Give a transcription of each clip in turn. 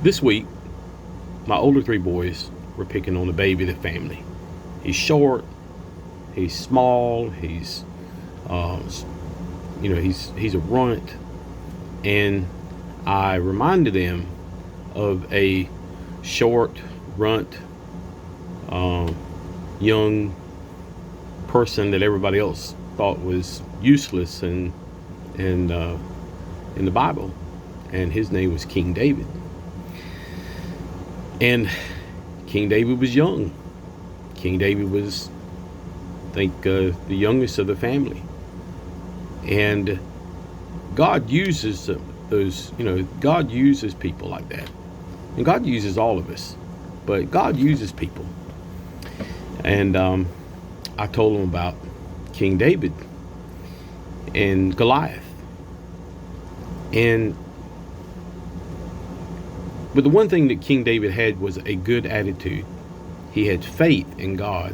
This week, my older three boys were picking on the baby of the family. He's short, he's small, uh, he's a runt, and I reminded them of a short, runt, young person that everybody else thought was useless and in the Bible, and his name was King David. And King David was young. King David was, I think, the youngest of the family. And God uses God uses people like that. And God uses all of us. But God uses people. And I told him about King David and Goliath. But the one thing that King David had was a good attitude. He had faith in God.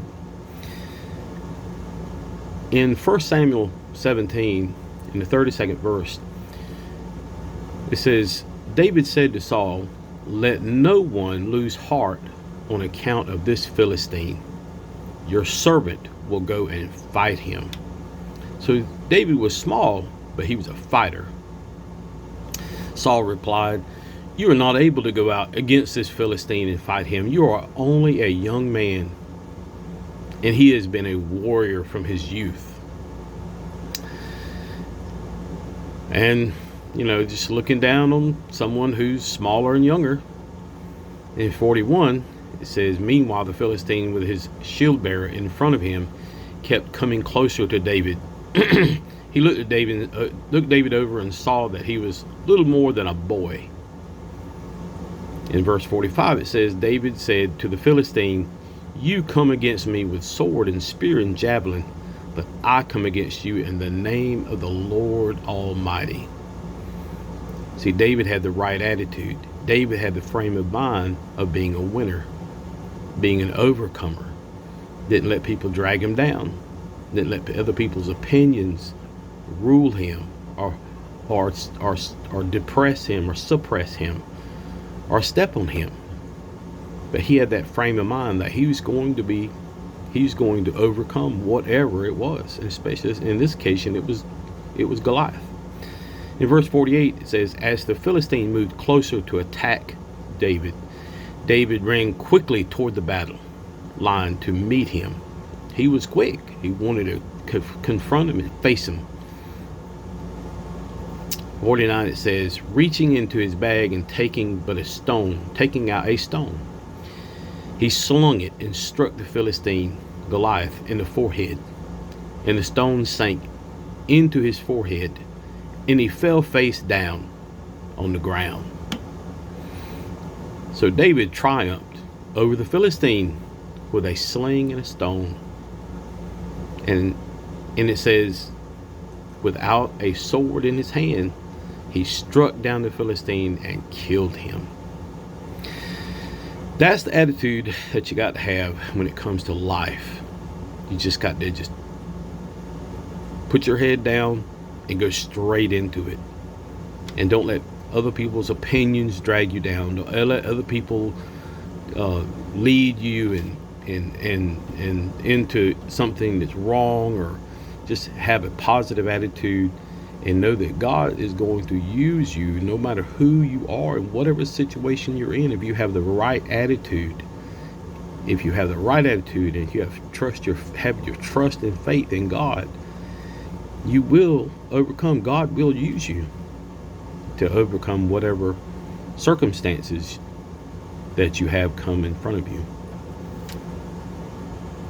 In 1 Samuel 17, in the 32nd verse, it says, David said to Saul, "Let no one lose heart on account of this Philistine. Your servant will go and fight him." So David was small, but he was a fighter. Saul replied, "You are not able to go out against this Philistine and fight him. You are only a young man, and he has been a warrior from his youth." And, just looking down on someone who's smaller and younger. In 41, it says, "Meanwhile, the Philistine with his shield bearer in front of him kept coming closer to David. He looked David over and saw that he was little more than a boy." In verse 45, it says, David said to the Philistine, "You come against me with sword and spear and javelin, but I come against you in the name of the Lord Almighty." See, David had the right attitude. David had the frame of mind of being a winner, being an overcomer. Didn't let people drag him down. Didn't let other people's opinions rule him or depress him or suppress him or step on him. But he had that frame of mind that he was going to overcome whatever it was, and especially in this occasion it was Goliath. In verse 48, it says, as the Philistine moved closer to attack David, David ran quickly toward the battle line to meet him. He was quick. He wanted to confront him and face him. 49, it says, reaching into his bag and taking out a stone, he slung it and struck the Philistine Goliath in the forehead, and the stone sank into his forehead, and he fell face down on the ground. So David triumphed over the Philistine with a sling and a stone. And it says, without a sword in his hand, he struck down the Philistine and killed him. That's the attitude that you got to have when it comes to life. You just got to just put your head down and go straight into it. And don't let other people's opinions drag you down. Don't let other people lead you and into something that's wrong, or just have a positive attitude and know that God is going to use you no matter who you are and whatever situation you're in. If you have the right attitude, and if you have your trust and faith in God, you will overcome. God will use you to overcome whatever circumstances that you have come in front of you.